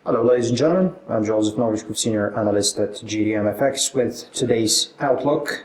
Hello ladies and gentlemen, I'm Joseph, Senior Analyst at GDMfx with today's outlook.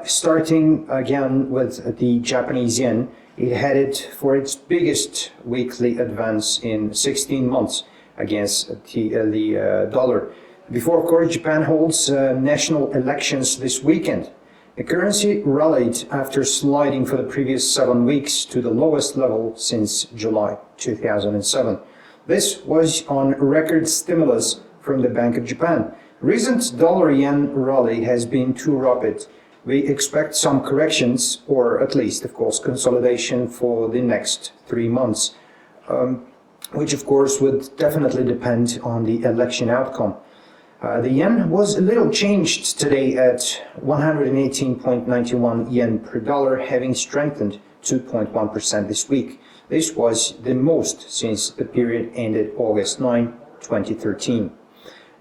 Starting again with the Japanese yen, it headed for its biggest weekly advance in 16 months against the dollar. Before, of course, Japan holds national elections this weekend. The currency rallied after sliding for the previous 7 weeks to the lowest level since July 2007. This was on record stimulus from the Bank of Japan. Recent dollar-yen rally has been too rapid. We expect some corrections, or at least, of course, consolidation for the next 3 months, which, of course, would definitely depend on the election outcome. The yen was a little changed today at 118.91 yen per dollar, having strengthened 2.1% this week. This was the most since the period ended August 9, 2013.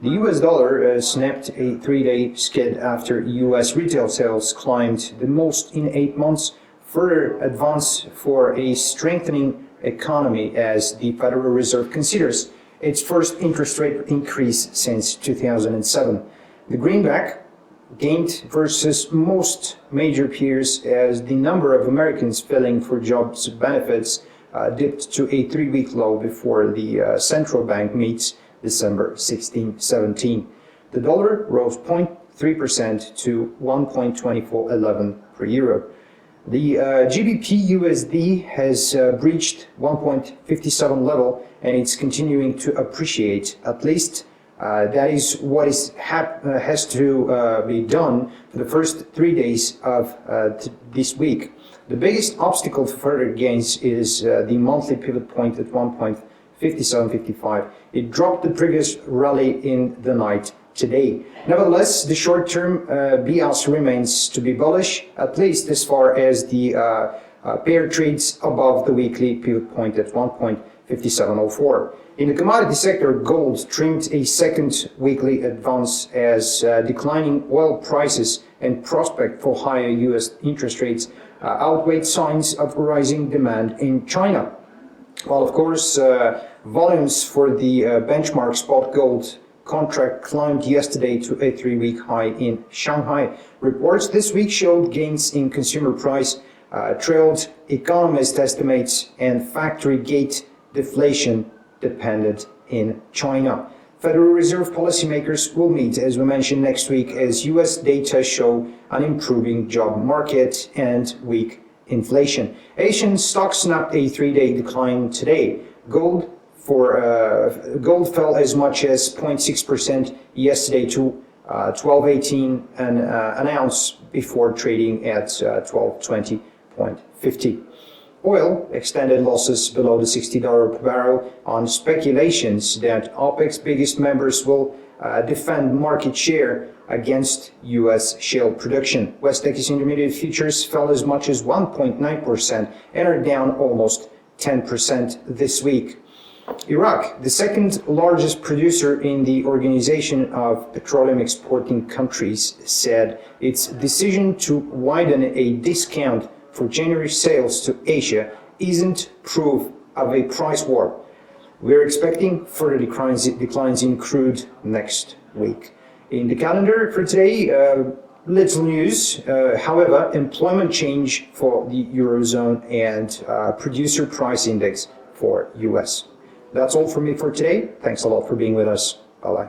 The US dollar snapped a 3-day skid after US retail sales climbed the most in 8 months, further advance for a strengthening economy as the Federal Reserve considers its first interest rate increase since 2007. The greenback gained versus most major peers as the number of Americans filing for jobs benefits dipped to a 3-week low before the central bank meets December 16-17. The dollar rose 0.3% to 1.2411 per euro. The GBP USD has breached 1.57 level and it's continuing to appreciate. At least that is what has to be done for the first 3 days of this week. The biggest obstacle to further gains is the monthly pivot point at 1.5755. It dropped the previous rally in the night today. Nevertheless, the short-term bias remains to be bullish, at least as far as the pair trades above the weekly pivot point at 1.5704. In the commodity sector, gold trimmed a second weekly advance as declining oil prices and prospect for higher US interest rates outweighed signs of rising demand in China. While, of course, volumes for the benchmark spot gold contract climbed yesterday to a 3-week high in Shanghai. Reports this week showed gains in consumer price, trailed economist estimates, and factory gate deflation dependent in China. Federal Reserve policymakers will meet, as we mentioned, next week as US data show an improving job market and weak inflation. Asian stocks snapped a 3-day decline today. Gold fell as much as 0.6% yesterday to 12.18 an ounce before trading at 12.20.50. Oil extended losses below the $60 per barrel on speculations that OPEC's biggest members will defend market share against U.S. shale production. West Texas Intermediate futures fell as much as 1.9% and are down almost 10% this week. Iraq, the second largest producer in the Organization of Petroleum Exporting Countries, said its decision to widen a discount for January sales to Asia isn't proof of a price war. We're expecting further declines in crude next week. In the calendar for today, little news. However, employment change for the Eurozone and producer price index for US. That's all from me for today. Thanks a lot for being with us. Bye-bye.